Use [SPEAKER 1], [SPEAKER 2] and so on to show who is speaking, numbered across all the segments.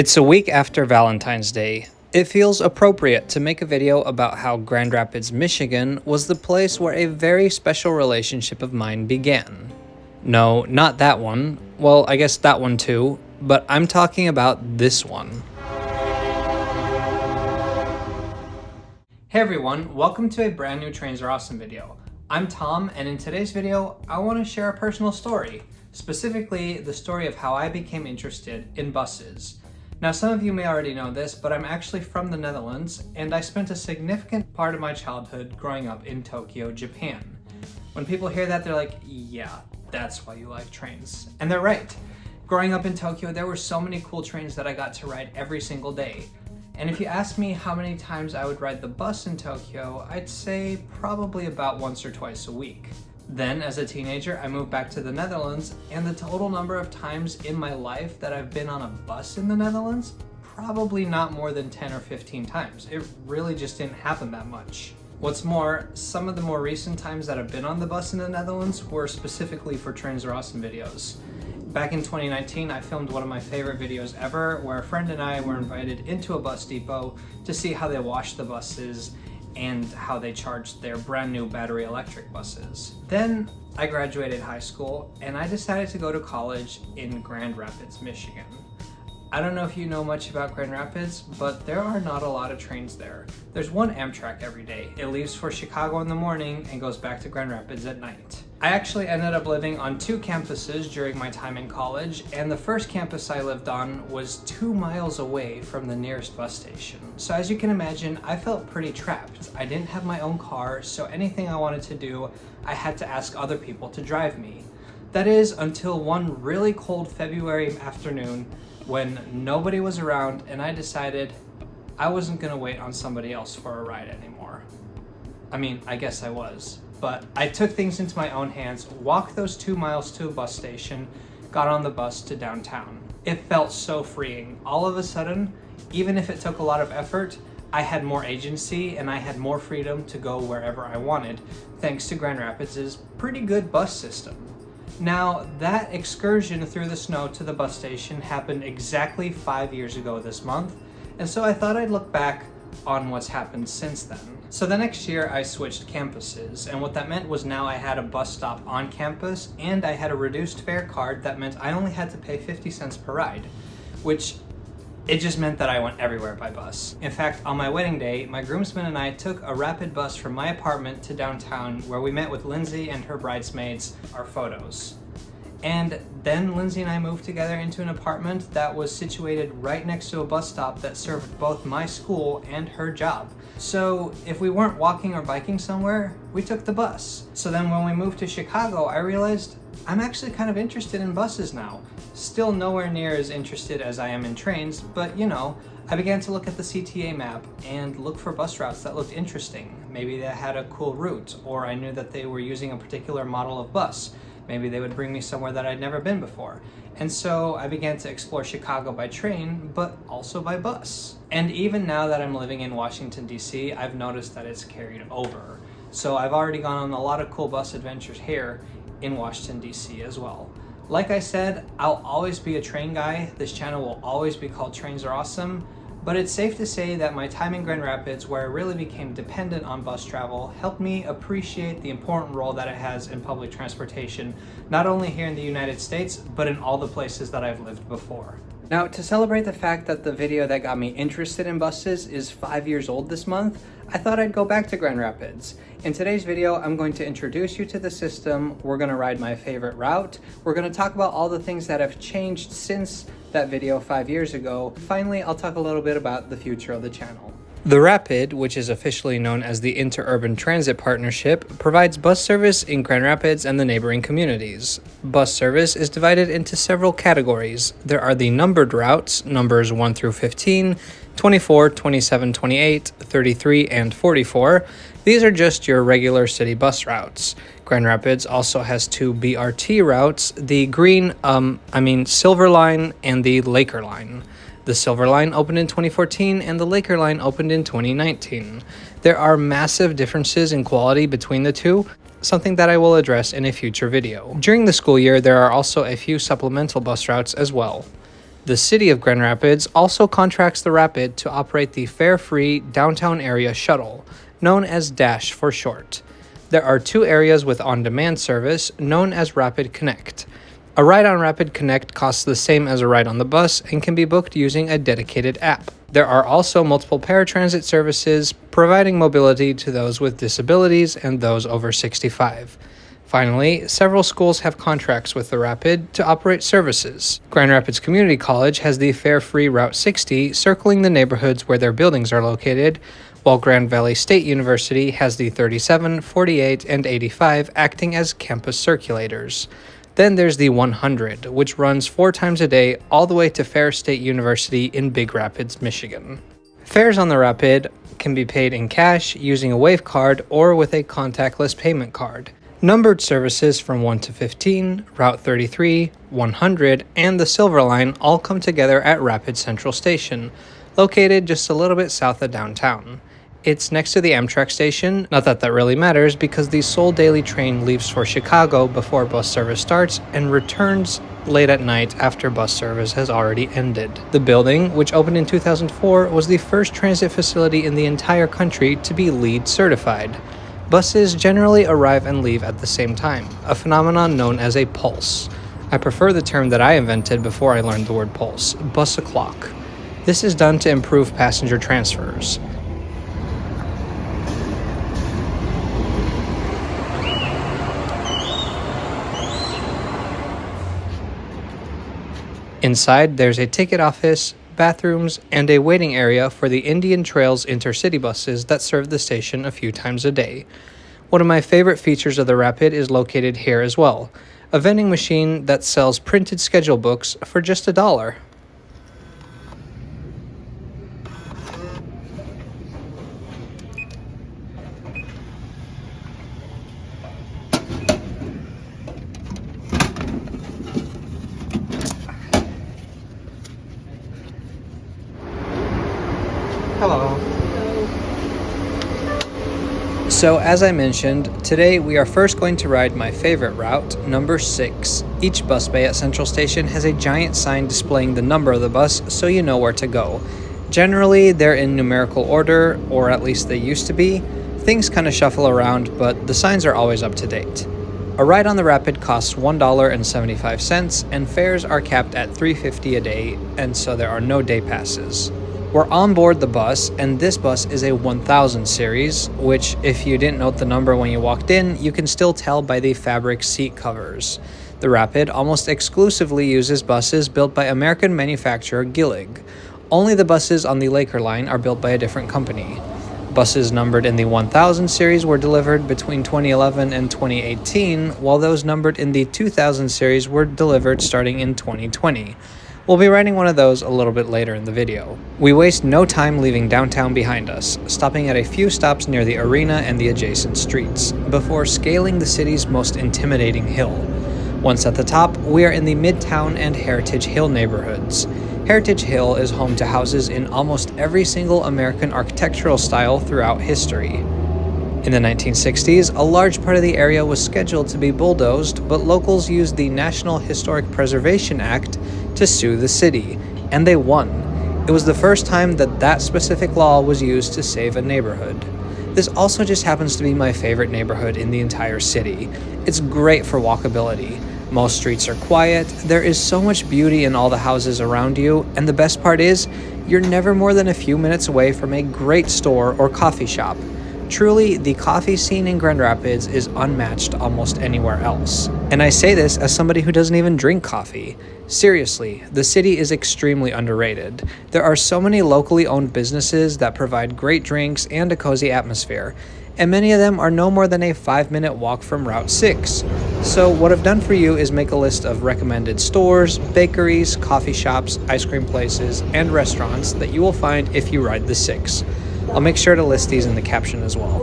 [SPEAKER 1] It's a week after Valentine's Day. It feels appropriate to make a video about how Grand Rapids, Michigan was the place where a very special relationship of mine began. No, not that one. Well, I guess that one too, but I'm talking about this one. Hey everyone, welcome to a brand new Trains Are Awesome video. I'm Tom, and in today's video, I want to share a personal story, specifically the story of how I became interested in buses. Now, some of you may already know this, but I'm actually from the Netherlands, and I spent a significant part of my childhood growing up in Tokyo, Japan. When people hear that, they're like, yeah, that's why you like trains. And they're right. Growing up in Tokyo, there were so many cool trains that I got to ride every single day. And if you ask me how many times I would ride the bus in Tokyo, I'd say probably about once or twice a week. Then, as a teenager, I moved back to the Netherlands, and the total number of times in my life that I've been on a bus in the Netherlands, probably not more than 10 or 15 times. It really just didn't happen that much. What's more, some of the more recent times that I've been on the bus in the Netherlands were specifically for Trains Are Awesome videos. Back in 2019, I filmed one of my favorite videos ever, where a friend and I were invited into a bus depot to see how they wash the buses and how they charged their brand new battery electric buses. Then I graduated high school and I decided to go to college in Grand Rapids, Michigan. I don't know if you know much about Grand Rapids, but there are not a lot of trains there. There's one Amtrak every day. It leaves for Chicago in the morning and goes back to Grand Rapids at night. I actually ended up living on 2 campuses during my time in college, and the first campus I lived on was 2 miles away from the nearest bus station. So as you can imagine, I felt pretty trapped. I didn't have my own car, so anything I wanted to do, I had to ask other people to drive me. That is, until one really cold February afternoon when nobody was around and I decided I wasn't gonna wait on somebody else for a ride anymore. I mean, I guess I was. But I took things into my own hands, walked those 2 miles to a bus station, got on the bus to downtown. It felt so freeing. All of a sudden, even if it took a lot of effort, I had more agency and I had more freedom to go wherever I wanted, thanks to Grand Rapids' pretty good bus system. Now, that excursion through the snow to the bus station happened exactly 5 years ago this month, and so I thought I'd look back on what's happened since then. So the next year I switched campuses, and what that meant was now I had a bus stop on campus and I had a reduced fare card that meant I only had to pay 50 cents per ride, which it just meant that I went everywhere by bus. In fact, on my wedding day, my groomsmen and I took a rapid bus from my apartment to downtown where we met with Lindsay and her bridesmaids, our photos. And then Lindsay and I moved together into an apartment that was situated right next to a bus stop that served both my school and her job. So if we weren't walking or biking somewhere, we took the bus. So then when we moved to Chicago, I realized I'm actually kind of interested in buses now. Still nowhere near as interested as I am in trains, but you know, I began to look at the CTA map and look for bus routes that looked interesting. Maybe they had a cool route, or I knew that they were using a particular model of bus. Maybe they would bring me somewhere that I'd never been before. And so I began to explore Chicago by train, but also by bus. And even now that I'm living in Washington, D.C., I've noticed that it's carried over. So I've already gone on a lot of cool bus adventures here in Washington, D.C. as well. Like I said, I'll always be a train guy. This channel will always be called Trains Are Awesome. But it's safe to say that my time in Grand Rapids, where I really became dependent on bus travel, helped me appreciate the important role that it has in public transportation, not only here in the United States, but in all the places that I've lived before. Now, to celebrate the fact that the video that got me interested in buses is 5 years old this month, I thought I'd go back to Grand Rapids. In today's video, I'm going to introduce you to the system, we're going to ride my favorite route, we're going to talk about all the things that have changed since that video 5 years ago. Finally, I'll talk a little bit about the future of the channel. The Rapid, which is officially known as the Interurban Transit Partnership, provides bus service in Grand Rapids and the neighboring communities. Bus service is divided into several categories. There are the numbered routes, numbers 1 through 15, 24, 27, 28, 33, and 44. These are just your regular city bus routes. Grand Rapids also has 2 BRT routes, the Silver Line and the Laker Line. The Silver Line opened in 2014 and the Laker Line opened in 2019. There are massive differences in quality between the two, something that I will address in a future video. During the school year, there are also a few supplemental bus routes as well. The city of Grand Rapids also contracts the Rapid to operate the fare-free downtown area shuttle, known as Dash for short. There are 2 areas with on-demand service, known as Rapid Connect. A ride on Rapid Connect costs the same as a ride on the bus and can be booked using a dedicated app. There are also multiple paratransit services, providing mobility to those with disabilities and those over 65. Finally, several schools have contracts with the Rapid to operate services. Grand Rapids Community College has the fare-free Route 60 circling the neighborhoods where their buildings are located, while Grand Valley State University has the 37, 48, and 85 acting as campus circulators. Then there's the 100, which runs 4 times a day all the way to Fair State University in Big Rapids, Michigan. Fares on the Rapid can be paid in cash using a Wave card or with a contactless payment card. Numbered services from 1 to 15, Route 33, 100, and the Silver Line all come together at Rapid Central Station, located just a little bit south of downtown. It's next to the Amtrak station, not that that really matters because the sole daily train leaves for Chicago before bus service starts and returns late at night after bus service has already ended. The building, which opened in 2004, was the first transit facility in the entire country to be LEED certified. Buses generally arrive and leave at the same time, a phenomenon known as a pulse. I prefer the term that I invented before I learned the word pulse, bus o'clock. This is done to improve passenger transfers. Inside, there's a ticket office, bathrooms, and a waiting area for the Indian Trails intercity buses that serve the station a few times a day. One of my favorite features of the Rapid is located here as well, a vending machine that sells printed schedule books for just $1. Hello. So as I mentioned, today we are first going to ride my favorite route, number 6. Each bus bay at Central Station has a giant sign displaying the number of the bus so you know where to go. Generally, they're in numerical order, or at least they used to be. Things kind of shuffle around, but the signs are always up to date. A ride on the Rapid costs $1.75, and fares are capped at $3.50 a day, and so there are no day passes. We're on board the bus, and this bus is a 1000 series, which if you didn't note the number when you walked in, you can still tell by the fabric seat covers. The Rapid almost exclusively uses buses built by American manufacturer Gillig. Only the buses on the Laker line are built by a different company. Buses numbered in the 1000 series were delivered between 2011 and 2018, while those numbered in the 2000 series were delivered starting in 2020. We'll be riding one of those a little bit later in the video. We waste no time leaving downtown behind us, stopping at a few stops near the arena and the adjacent streets, before scaling the city's most intimidating hill. Once at the top, we are in the Midtown and Heritage Hill neighborhoods. Heritage Hill is home to houses in almost every single American architectural style throughout history. In the 1960s, a large part of the area was scheduled to be bulldozed, but locals used the National Historic Preservation Act to sue the city, and they won. It was the first time that that specific law was used to save a neighborhood. This also just happens to be my favorite neighborhood in the entire city. It's great for walkability. Most streets are quiet, there is so much beauty in all the houses around you, and the best part is, you're never more than a few minutes away from a great store or coffee shop. Truly, the coffee scene in Grand Rapids is unmatched almost anywhere else. And I say this as somebody who doesn't even drink coffee. Seriously, the city is extremely underrated. There are so many locally owned businesses that provide great drinks and a cozy atmosphere, and many of them are no more than a 5-minute walk from Route 6. So what I've done for you is make a list of recommended stores, bakeries, coffee shops, ice cream places, and restaurants that you will find if you ride the 6. I'll make sure to list these in the caption as well.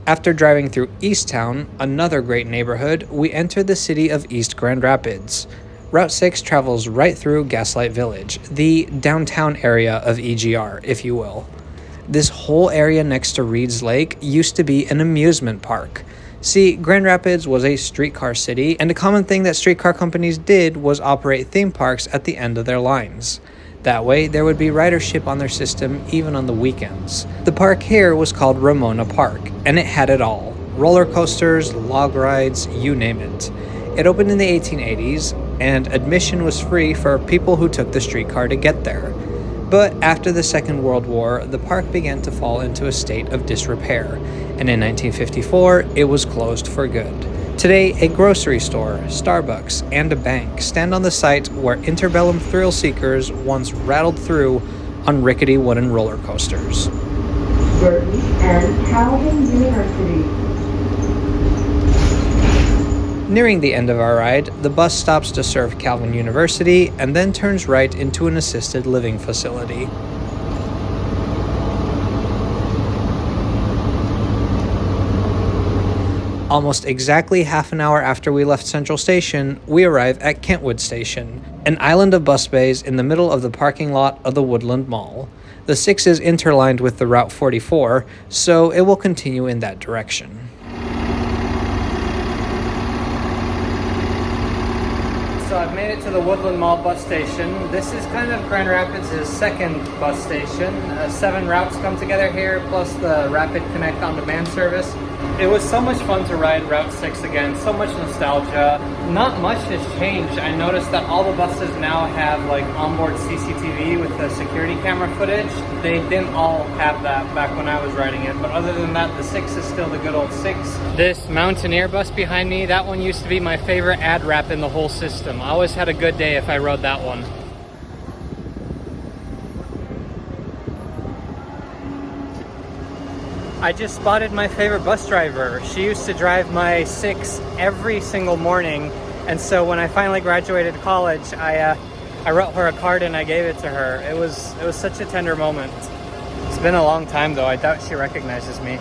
[SPEAKER 1] After driving through Easttown, another great neighborhood, we enter the city of East Grand Rapids. Route 6 travels right through Gaslight Village, the downtown area of EGR, if you will. This whole area next to Reed's Lake used to be an amusement park. See, Grand Rapids was a streetcar city, and a common thing that streetcar companies did was operate theme parks at the end of their lines. That way, there would be ridership on their system even on the weekends. The park here was called Ramona Park, and it had it all. Roller coasters, log rides, you name it. It opened in the 1880s, and admission was free for people who took the streetcar to get there. But after the Second World War, the park began to fall into a state of disrepair, and in 1954, it was closed for good. Today, a grocery store, Starbucks, and a bank stand on the site where interbellum thrill seekers once rattled through on rickety wooden roller coasters.
[SPEAKER 2] Burton and Calvin University.
[SPEAKER 1] Nearing the end of our ride, the bus stops to serve Calvin University and then turns right into an assisted living facility. Almost exactly half an hour after we left Central Station, we arrive at Kentwood Station, an island of bus bays in the middle of the parking lot of the Woodland Mall. The 6 is interlined with the Route 44, so it will continue in that direction. So I've made it to the Woodland Mall bus station. This is kind of Grand Rapids' second bus station. 7 routes come together here, plus the Rapid Connect on-demand service. It was so much fun to ride Route 6 again, so much nostalgia. Not much has changed. I noticed that all the buses now have like onboard CCTV with the security camera footage. They didn't all have that back when I was riding it, but other than that, the 6 is still the good old 6. This Mountaineer bus behind me, that one used to be my favorite ad wrap in the whole system. I always had a good day if I rode that one. I just spotted my favorite bus driver. She used to drive my 6 every single morning, and so when I finally graduated college, I wrote her a card and I gave it to her. It was such a tender moment. It's been a long time though. I doubt she recognizes me.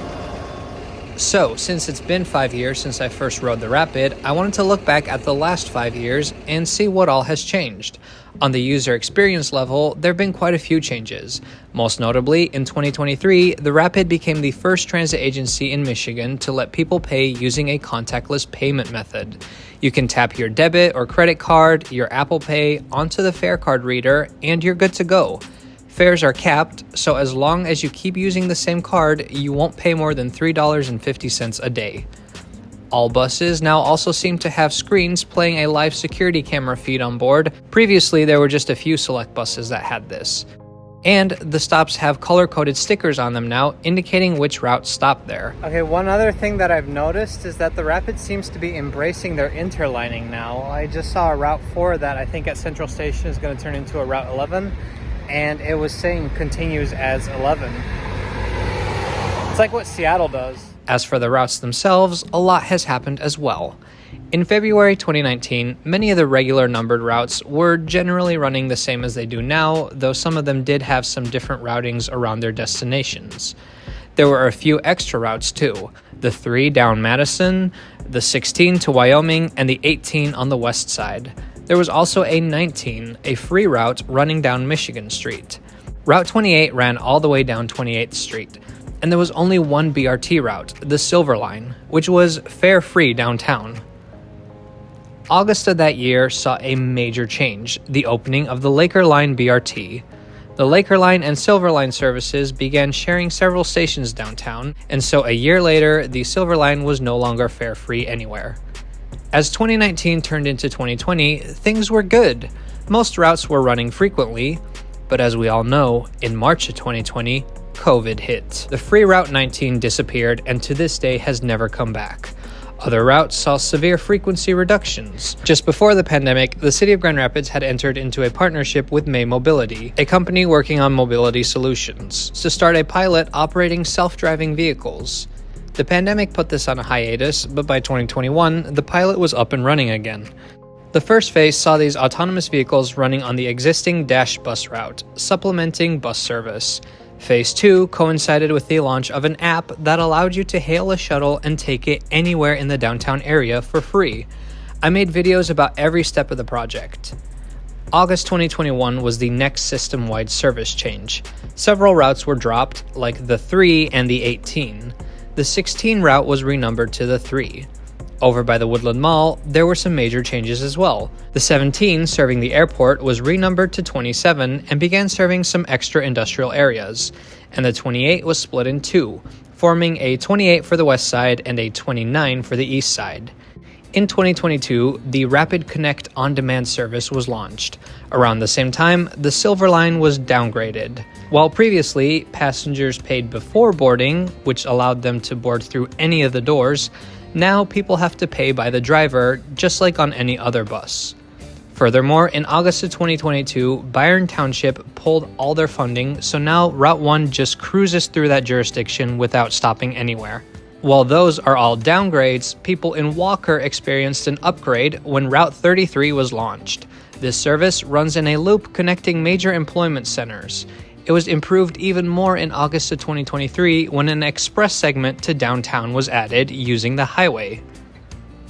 [SPEAKER 1] So, since it's been 5 years since I first rode the Rapid, I wanted to look back at the last 5 years and see what all has changed. On the user experience level, there have been quite a few changes. Most notably, in 2023, the Rapid became the first transit agency in Michigan to let people pay using a contactless payment method. You can tap your debit or credit card, your Apple Pay, onto the fare card reader, and you're good to go. Fares are capped, so as long as you keep using the same card, you won't pay more than $3.50 a day. All buses now also seem to have screens playing a live security camera feed on board. Previously, there were just a few select buses that had this. And the stops have color-coded stickers on them now, indicating which routes stop there. Okay, one other thing that I've noticed is that the Rapid seems to be embracing their interlining now. I just saw a Route 4 that I think at Central Station is going to turn into a Route 11. And it was saying continues as 11. It's like what Seattle does. As for the routes themselves, a lot has happened as well. In February 2019, many of the regular numbered routes were generally running the same as they do now, though some of them did have some different routings around their destinations. There were a few extra routes too, the 3 down Madison, the 16 to Wyoming, and the 18 on the west side. There was also a 19, a free route running down Michigan Street. Route 28 ran all the way down 28th Street, and there was only one BRT route, the Silver Line, which was fare-free downtown. August of that year saw a major change, the opening of the Laker Line BRT. The Laker Line and Silver Line services began sharing several stations downtown, and so a year later, the Silver Line was no longer fare-free anywhere. As 2019 turned into 2020, things were good. Most routes were running frequently, but as we all know, in March of 2020, COVID hit. The free Route 19 disappeared and to this day has never come back. Other routes saw severe frequency reductions. Just before the pandemic, the city of Grand Rapids had entered into a partnership with May Mobility, a company working on mobility solutions, to start a pilot operating self-driving vehicles. The pandemic put this on a hiatus, but by 2021, the pilot was up and running again. The first phase saw these autonomous vehicles running on the existing Dash bus route, supplementing bus service. Phase 2 coincided with the launch of an app that allowed you to hail a shuttle and take it anywhere in the downtown area for free. I made videos about every step of the project. August 2021 was the next system-wide service change. Several routes were dropped, like the 3 and the 18. The 16 route was renumbered to the 3. Over by the Woodland Mall, there were some major changes as well. The 17, serving the airport, was renumbered to 27 and began serving some extra industrial areas, and the 28 was split in two, forming a 28 for the west side and a 29 for the east side. In 2022, the Rapid Connect on-demand service was launched. Around the same time, the Silver Line was downgraded. While previously, passengers paid before boarding, which allowed them to board through any of the doors, now people have to pay by the driver, just like on any other bus. Furthermore, in August of 2022, Byron Township pulled all their funding, so now Route 1 just cruises through that jurisdiction without stopping anywhere. While those are all downgrades, people in Walker experienced an upgrade when Route 33 was launched. This service runs in a loop connecting major employment centers. It was improved even more in August of 2023 when an express segment to downtown was added using the highway.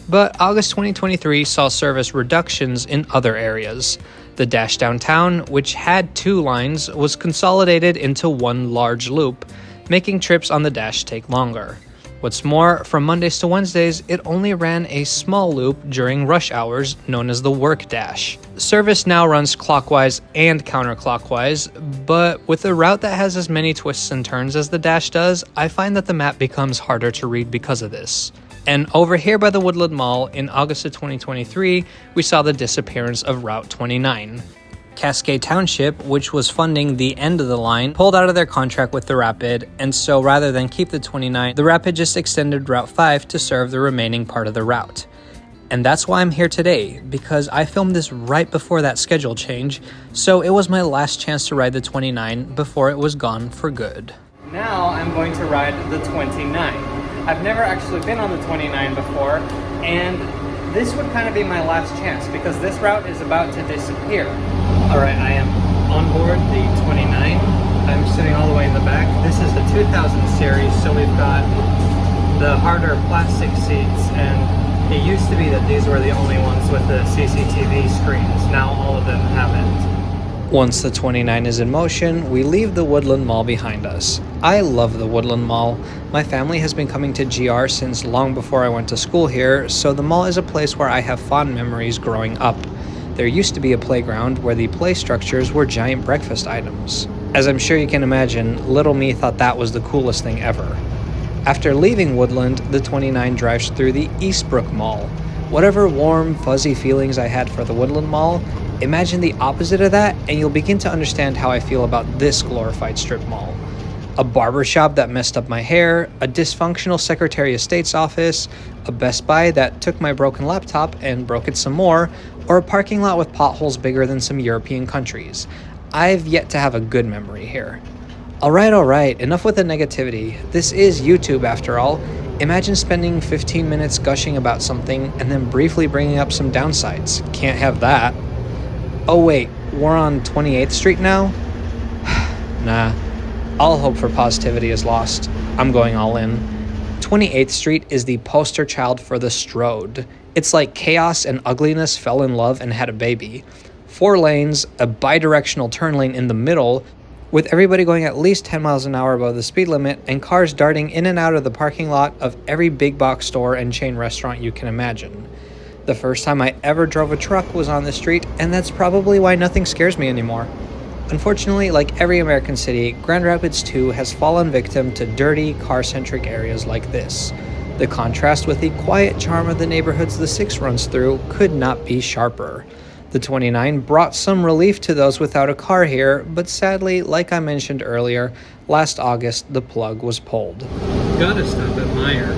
[SPEAKER 1] But August 2023 saw service reductions in other areas. The Dash Downtown, which had 2 lines, was consolidated into one large loop, making trips on the Dash take longer. What's more, from Mondays to Wednesdays, it only ran a small loop during rush hours known as the Work Dash. Service now runs clockwise and counterclockwise, but with a route that has as many twists and turns as the Dash does, I find that the map becomes harder to read because of this. And over here by the Woodland Mall, in August of 2023, we saw the disappearance of Route 29. Cascade Township, which was funding the end of the line, pulled out of their contract with the Rapid, and so rather than keep the 29, the Rapid just extended Route 5 to serve the remaining part of the route. And that's why I'm here today, because I filmed this right before that schedule change, so it was my last chance to ride the 29 before it was gone for good. Now I'm going to ride the 29. I've never actually been on the 29 before, and this would kind of be my last chance because this route is about to disappear. Alright, I am on board the 29. I'm sitting all the way in the back. This is the 2000 series, so we've got the harder plastic seats, and it used to be that these were the only ones with the CCTV screens. Now all of them have it. Once the 29 is in motion, we leave the Woodland Mall behind us. I love the Woodland Mall. My family has been coming to GR since long before I went to school here, so the mall is a place where I have fond memories growing up. There used to be a playground where the play structures were giant breakfast items. As I'm sure you can imagine, little me thought that was the coolest thing ever. After leaving Woodland, the 29 drives through the Eastbrook Mall. Whatever warm, fuzzy feelings I had for the Woodland Mall, imagine the opposite of that and you'll begin to understand how I feel about this glorified strip mall. A barbershop that messed up my hair, a dysfunctional Secretary of State's office, a Best Buy that took my broken laptop and broke it some more, or a parking lot with potholes bigger than some European countries. I've yet to have a good memory here. Alright, enough with the negativity. This is YouTube after all. Imagine spending 15 minutes gushing about something and then briefly bringing up some downsides. Can't have that. Oh wait, we're on 28th Street now? Nah, all hope for positivity is lost. I'm going all in. 28th Street is the poster child for the Strode. It's like chaos and ugliness fell in love and had a baby. 4 lanes, a bidirectional turn lane in the middle, with everybody going at least 10 miles an hour above the speed limit and cars darting in and out of the parking lot of every big box store and chain restaurant you can imagine. The first time I ever drove a truck was on this street, and that's probably why nothing scares me anymore. Unfortunately, like every American city, Grand Rapids too has fallen victim to dirty, car-centric areas like this. The contrast with the quiet charm of the neighborhoods the 6 runs through could not be sharper. The 29 brought some relief to those without a car here, but sadly, like I mentioned earlier, last August the plug was pulled. Gotta stop at Meyer.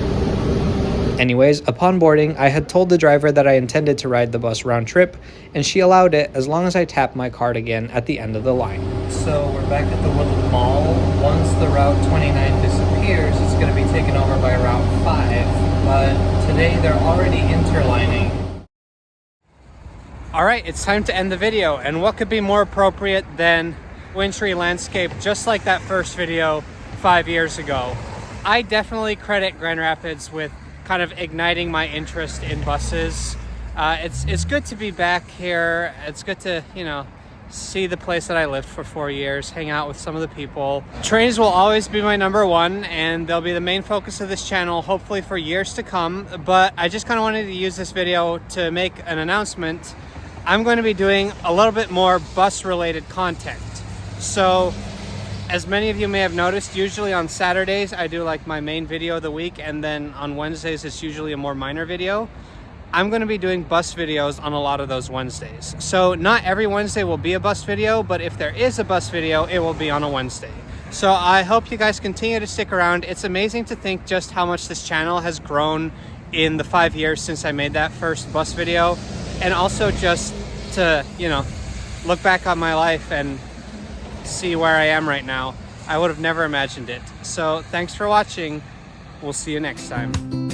[SPEAKER 1] Anyways, upon boarding, I had told the driver that I intended to ride the bus round trip, and she allowed it as long as I tapped my card again at the end of the line. So we're back at the Woodland Mall. Once the Route 29 disappears, it's going to be taken over by Route 5, but today they're already interlining. Alright, it's time to end the video, and what could be more appropriate than wintry landscape just like that first video 5 years ago. I definitely credit Grand Rapids with kind of igniting my interest in buses. It's good to be back here. It's good to, see the place that I lived for 4 years, hang out with some of the people. Trains will always be my number one, and they'll be the main focus of this channel, hopefully for years to come. But I just kind of wanted to use this video to make an announcement. I'm going to be doing a little bit more bus-related content. So, as many of you may have noticed, usually on Saturdays I do like my main video of the week, and then on Wednesdays it's usually a more minor video. I'm going to be doing bus videos on a lot of those Wednesdays. So not every Wednesday will be a bus video, but if there is a bus video, it will be on a Wednesday. So I hope you guys continue to stick around. It's amazing to think just how much this channel has grown in the 5 years since I made that first bus video. And also just to, you know, look back on my life and see where I am right now. I would have never imagined it. So thanks for watching. We'll see you next time.